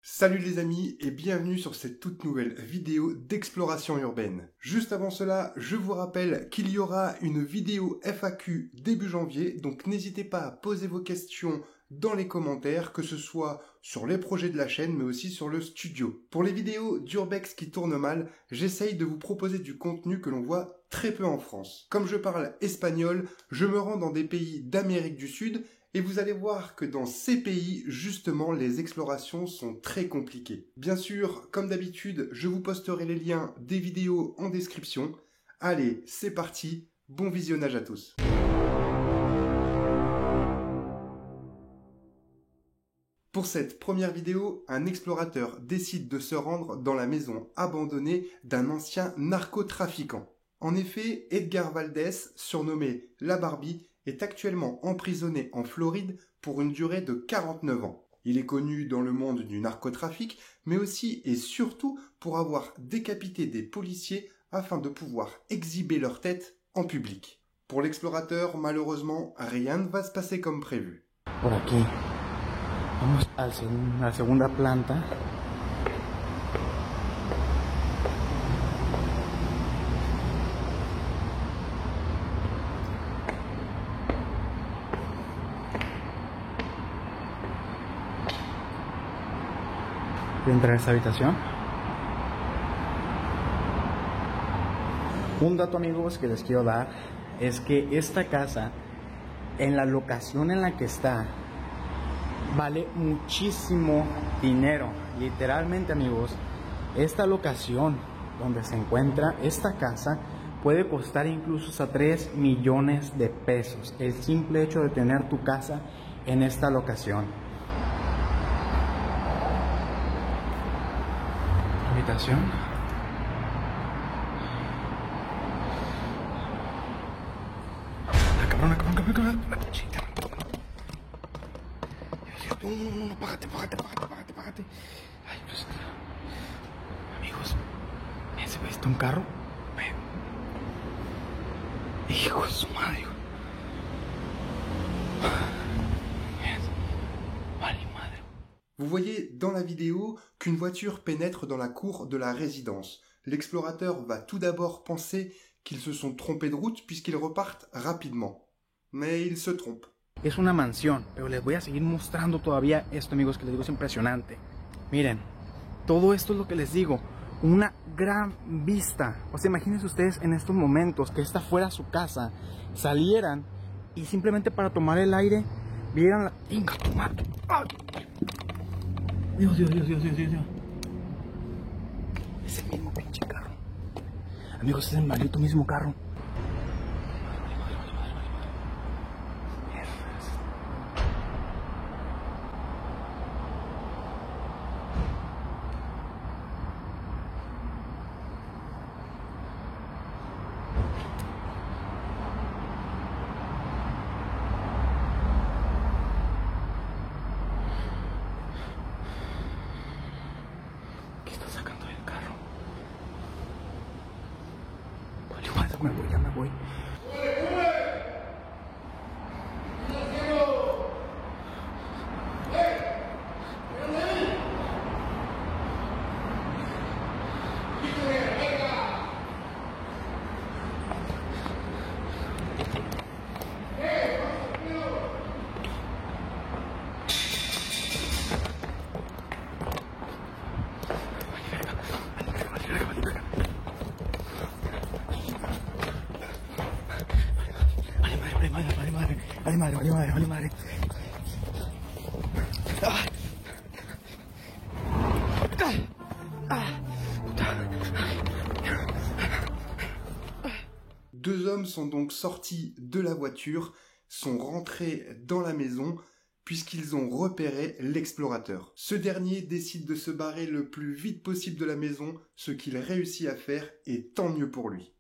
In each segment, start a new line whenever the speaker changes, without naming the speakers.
Salut les amis et bienvenue sur cette toute nouvelle vidéo d'exploration urbaine. Juste avant cela, je vous rappelle qu'il y aura une vidéo FAQ début janvier, donc n'hésitez pas à poser vos questions dans les commentaires, que ce soit sur les projets de la chaîne mais aussi sur le studio. Pour les vidéos d'Urbex qui tournent mal, j'essaye de vous proposer du contenu que l'on voit très peu en France. Comme je parle espagnol, je me rends dans des pays d'Amérique du Sud et vous allez voir que dans ces pays, justement, les explorations sont très compliquées. Bien sûr, comme d'habitude, je vous posterai les liens des vidéos en description. Allez, c'est parti, bon visionnage à tous. Pour cette première vidéo, un explorateur décide de se rendre dans la maison abandonnée d'un ancien narcotrafiquant. En effet, Edgar Valdez, surnommé La Barbie, est actuellement emprisonné en Floride pour une durée de 49 ans. Il est connu dans le monde du narcotrafic, mais aussi et surtout pour avoir décapité des policiers afin de pouvoir exhiber leur tête en public. Pour l'explorateur, malheureusement, rien ne va se passer comme prévu.
Por aquí. Vamos a la segunda planta. Voy a entrar a esta habitación. Un dato, amigos, que les quiero dar es que esta casa, en la locación en la que está, vale muchísimo dinero. Literalmente, amigos, esta locación donde se encuentra esta casa puede costar incluso hasta 3 millones de pesos. El simple hecho de tener tu casa en esta locación. Habitación. La cabrona. No, págate. Ay, pues, amigos, ¿se ve esto un carro? Hijo de su madre.
Vous voyez dans la vidéo qu'une voiture pénètre dans la cour de la résidence. L'explorateur va tout d'abord penser qu'ils se sont trompés de route puisqu'ils repartent rapidement. Mais il se trompe.
Es una mansión, pero les voy a seguir mostrando todavía esto, amigos, que les digo es impresionante. Miren, todo esto es lo que les digo, una gran vista. O sea, imagínense ustedes en estos momentos que esta fuera su casa, salieran y simplemente para tomar el aire vieran la... ¡Inga tu madre! ¡Ay! Dios. Es el mismo pinche carro. Amigos, es el maldito mismo carro. Ya me voy. Vale madre.
Deux hommes sont donc sortis de la voiture, sont rentrés dans la maison puisqu'ils ont repéré l'explorateur. Ce dernier décide de se barrer le plus vite possible de la maison, ce qu'il réussit à faire et tant mieux pour lui.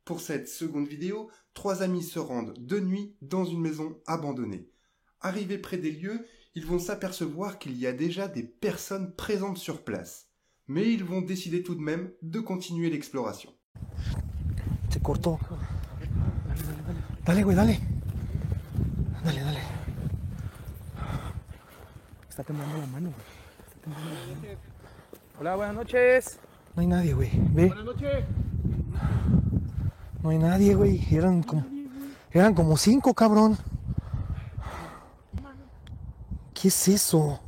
Pour cette seconde vidéo, 3 amis se rendent de nuit dans une maison abandonnée. Arrivés près des lieux, ils vont s'apercevoir qu'il y a déjà des personnes présentes sur place. Mais ils vont décider tout de même de continuer l'exploration.
Se cortó. Dale, güey, dale. Dale.
Está temblando la mano, güey. Está temblando la mano.
Hola, buenas noches.
No hay nadie, güey. Ve.
Buenas noches.
No hay nadie, güey. Eran como 5, cabrón. ¿Qué es eso?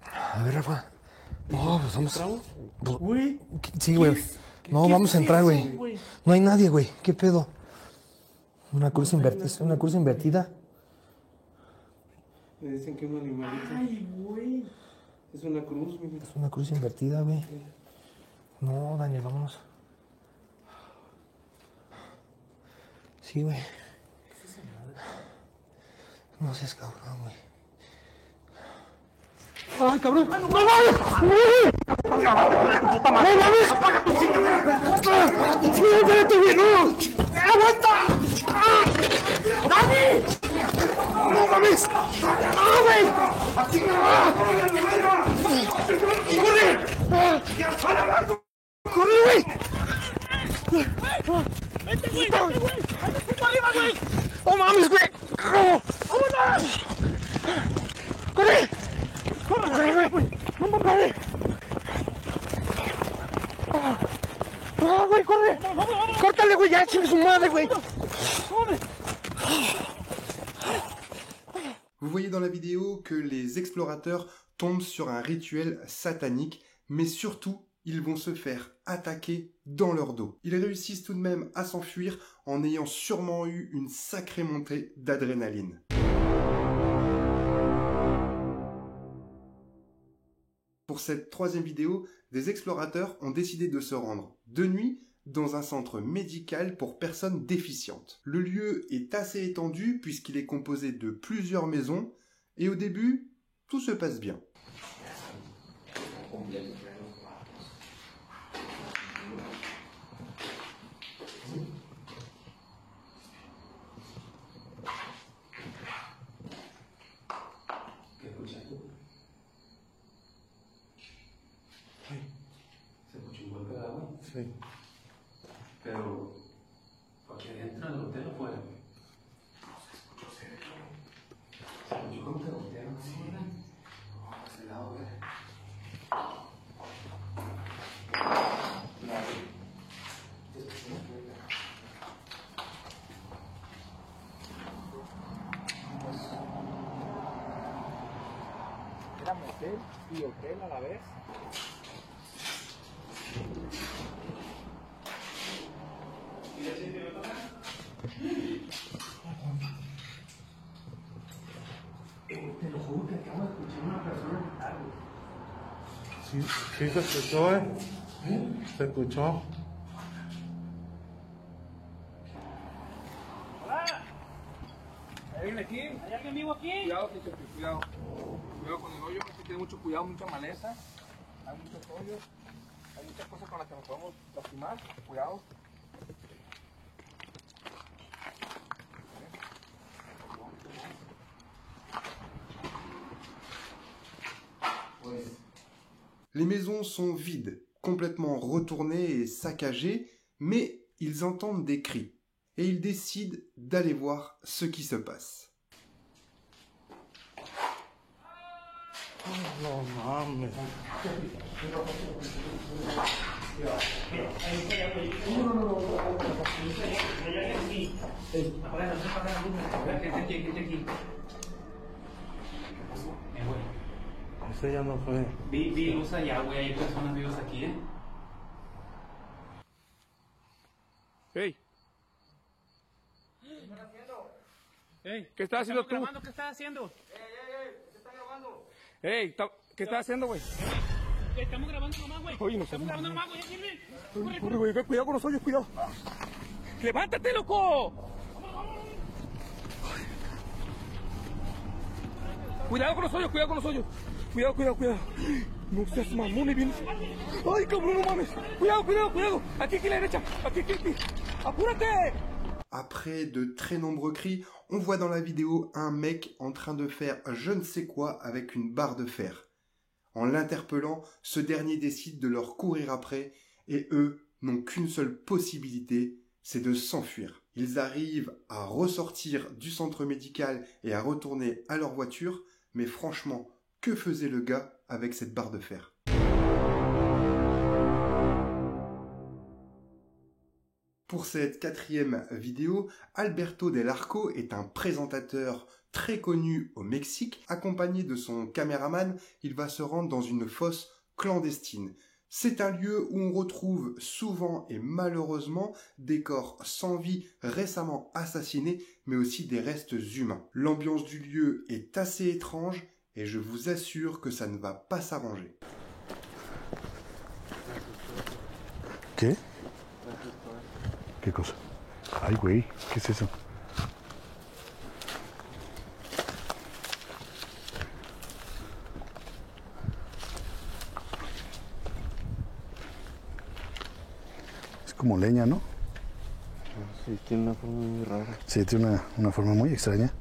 A ver, Rafa. No, pues vamos.
Güey.
Sí, güey. No, vamos a entrar, güey. No hay nadie, güey. ¿Qué pedo? Una cruz invertida. ¿Es una cruz invertida?
Me dicen que es un animalito.
Ay, güey.
Es una cruz, mi
Es una cruz invertida, güey. No, Daniel, vámonos. Sí, güey. No seas cabrón, güey. ¡Ay, cabrón! ¡No mames! ¡No mames! ¡Espérate, güey! ¡No! ¡Aguanta! ¡Dani! ¡No mames! ¡No, güey! ¡Corre! ¡Corre, güey! ¡Vete, güey! ¡Vete, güey! ¡Vete para arriba, güey! ¡No mames, güey! ¡Vámonos! ¡Corre! ¡Corre, güey! ¡No mames! ¡Ah, güey, corre! ¡Córtale, güey! ¡Ya, chingue su madre, güey!
Vous voyez dans la vidéo que les explorateurs tombent sur un rituel satanique, mais surtout, ils vont se faire attaquer dans leur dos. Ils réussissent tout de même à s'enfuir en ayant sûrement eu une sacrée montée d'adrénaline. Pour cette troisième vidéo, des explorateurs ont décidé de se rendre de nuit dans un centre médical pour personnes déficientes. Le lieu est assez étendu puisqu'il est composé de plusieurs maisons et au début, tout se passe bien.
Sí. Pero, ¿aquí adentro del hotel o fuera? Se escuchó cerca. Se escuchó como que voltearon. Sí. No, a ese lado, güey. Era motel y hotel a la vez. Te lo juro que acabo de escuchar a una persona gritar, güey.
Sí, sí se escuchó, Se escuchó.
¡Hola! ¿Hay alguien aquí? ¿Hay alguien vivo aquí? Cuidado, cuidado. Cuidado con el hoyo, hay que tener mucho cuidado, mucha maleza. Hay muchos hoyos. Hay muchas cosas con las que nos podemos lastimar. Cuidado.
Les maisons sont vides, complètement retournées et saccagées, mais ils entendent des cris et ils décident d'aller voir ce qui se passe.
No mames. Ese ya no fue.
Vi luz allá, güey. Hay personas vivas aquí, ¡Hey! ¡Hey! ¿Qué estás haciendo tú?
¿Qué estás haciendo?
¿Qué estás grabando? ¡Ey! ¿Qué estás haciendo, güey?
Estamos grabando nomás, güey.
Oye, no
Estamos
sabemos.
grabando nomás, güey. Ya sirve.
Corre, güey. Cuidado con los hoyos, cuidado. ¡Levántate, loco! Cuidado con los hoyos, cuidado con los hoyos. Cuidado. No seas mamón y vienes. ¡Ay, cabrón, no mames! Cuidado. Aquí a la derecha. Aquí. ¡Apúrate!
Après de très nombreux cris, on voit dans la vidéo un mec en train de faire je ne sais quoi avec une barre de fer. En l'interpellant, ce dernier décide de leur courir après et eux n'ont qu'une seule possibilité, c'est de s'enfuir. Ils arrivent à ressortir du centre médical et à retourner à leur voiture, mais franchement, Que faisait le gars avec cette barre de fer? Pour cette 4e vidéo, Alberto Del Arco est un présentateur très connu au Mexique. Accompagné de son caméraman, il va se rendre dans une fosse clandestine. C'est un lieu où on retrouve souvent et malheureusement des corps sans vie récemment assassinés, mais aussi des restes humains. L'ambiance du lieu est assez étrange et je vous assure que ça ne va pas s'arranger.
¿Qué? ¿Qué cosa? Ay, güey, ¿qué es eso? Es como leña, ¿no?
Sí, tiene una forma muy rara.
Sí, tiene una forma muy extraña.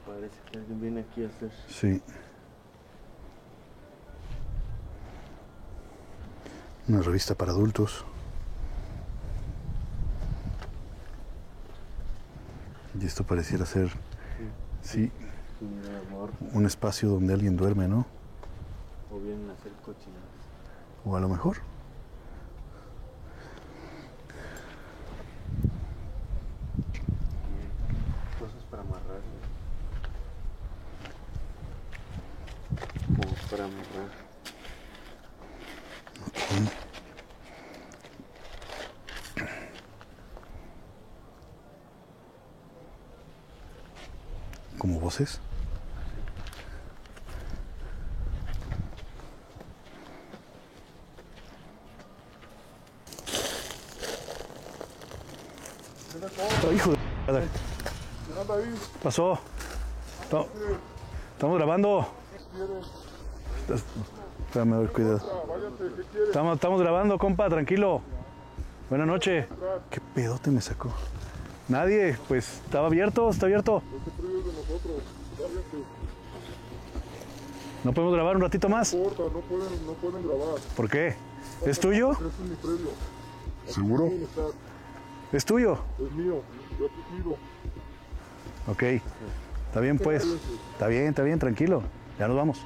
Parece que alguien viene aquí a hacer.
Sí. Una revista para adultos. Y esto pareciera ser, sí,
Un amor.
un espacio donde alguien duerme, ¿no?
O vienen a hacer cochinadas.
O a lo mejor.
Cosas para amarrarle. Como para amarrar.
Como voces. Oh, hijo de p***. Pasó. Estamos grabando. Espérame, a ver, cuidado. Estamos grabando, compa, tranquilo. Buenas noches. ¿Qué pedote me sacó? Nadie, pues estaba abierto, está abierto. ¿No podemos grabar un ratito más?
No pueden grabar.
¿Por qué? ¿Es tuyo?
Este es mi predio.
¿Seguro? ¿Es tuyo?
Es mío. Yo aquí cuido.
Ok. Está bien, pues. Está bien, tranquilo. Ya nos vamos.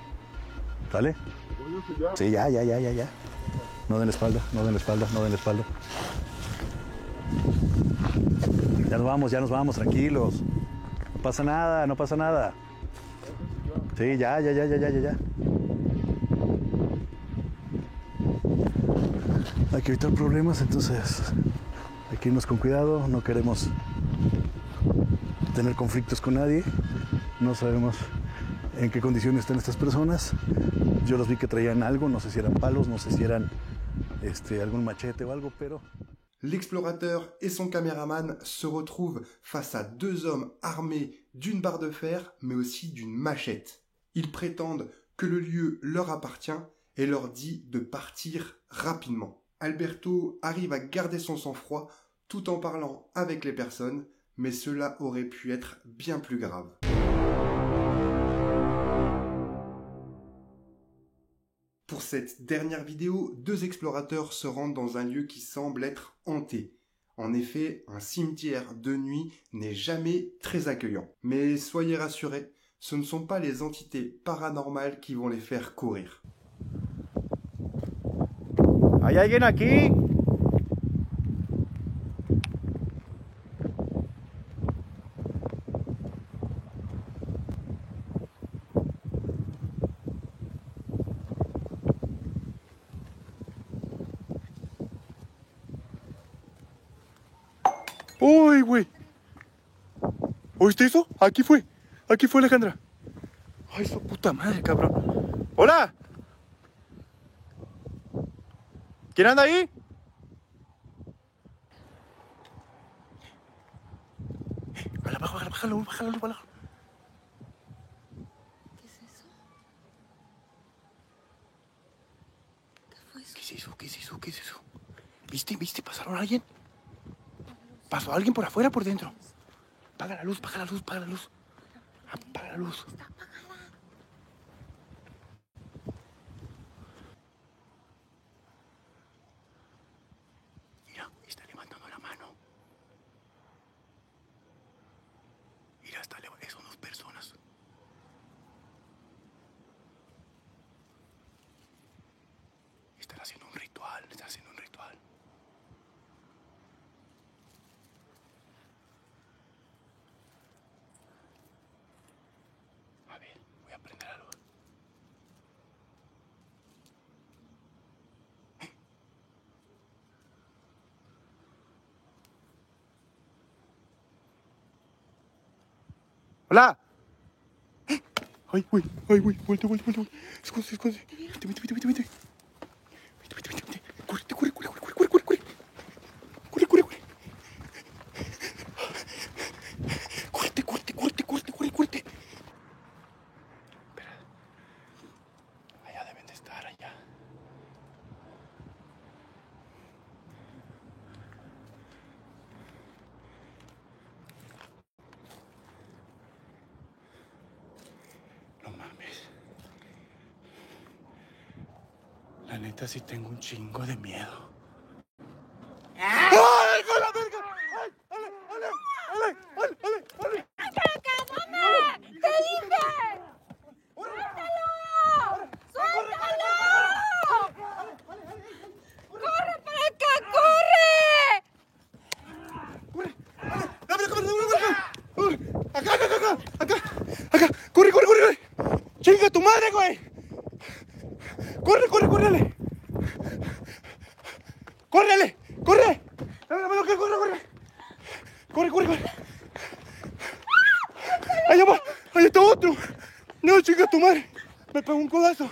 ¿Sale?
Váyanse ya.
Sí, ya. No den la espalda, no den la espalda, no den la espalda. Ya nos vamos, tranquilos. No pasa nada, no pasa nada. Sí, ya. Hay que evitar problemas, entonces hay que irnos con cuidado. No queremos tener conflictos con nadie. No sabemos en qué condiciones están estas personas. Yo los vi que traían algo, no sé si eran palos, no sé si eran algún machete o algo, pero...
L'explorateur et son caméraman se retrouvent face à 2 hommes armés d'une barre de fer, mais aussi d'une machette. Ils prétendent que le lieu leur appartient et leur dit de partir rapidement. Alberto arrive à garder son sang-froid tout en parlant avec les personnes, mais cela aurait pu être bien plus grave. Pour cette dernière vidéo, 2 explorateurs se rendent dans un lieu qui semble être hanté. En effet, un cimetière de nuit n'est jamais très accueillant. Mais soyez rassurés, ce ne sont pas les entités paranormales qui vont les faire courir.
¿Hay alguien aquí?
¡Uy, güey! ¿Oíste eso? Aquí fue Alejandra. Ay, su puta madre, cabrón. ¡Hola! ¿Quién anda ahí? Bájalo. ¿Qué es eso? ¿Viste? ¿Pasaron a alguien? ¿Pasó alguien por afuera o por dentro? Apaga la luz. Apaga la luz. Mira, está levantando la mano. Hola. Ay, güey, vuelta. Escóndete. Vete. Corre. Corre. Espera. Allá deben de estar, allá. No mames. La neta sí tengo un chingo de miedo. ¡Ay, con la verga! ¡Ay, ale!
¡Te dije! ¡Suéltalo! ¡Corre para acá, corre!
Acá. Corre. Chinga tu madre, güey. Corre. Corre. Corre. Allá va. Allá está otro. No, chinga tu madre. Me pegó un codazo.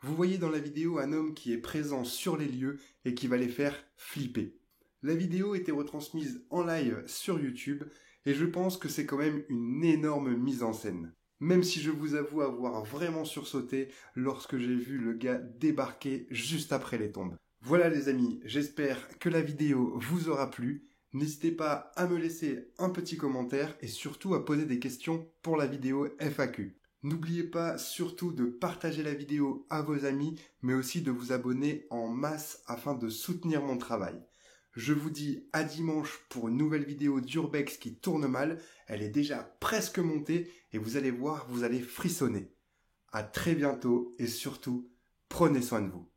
Vous voyez dans la vidéo un homme qui est présent sur les lieux et qui va les faire flipper. La vidéo était retransmise en live sur YouTube et je pense que c'est quand même une énorme mise en scène. Même si je vous avoue avoir vraiment sursauté lorsque j'ai vu le gars débarquer juste après les tombes. Voilà les amis, j'espère que la vidéo vous aura plu. N'hésitez pas à me laisser un petit commentaire et surtout à poser des questions pour la vidéo FAQ. N'oubliez pas surtout de partager la vidéo à vos amis, mais aussi de vous abonner en masse afin de soutenir mon travail. Je vous dis à dimanche pour une nouvelle vidéo d'Urbex qui tourne mal. Elle est déjà presque montée et vous allez voir, vous allez frissonner. À très bientôt et surtout, prenez soin de vous.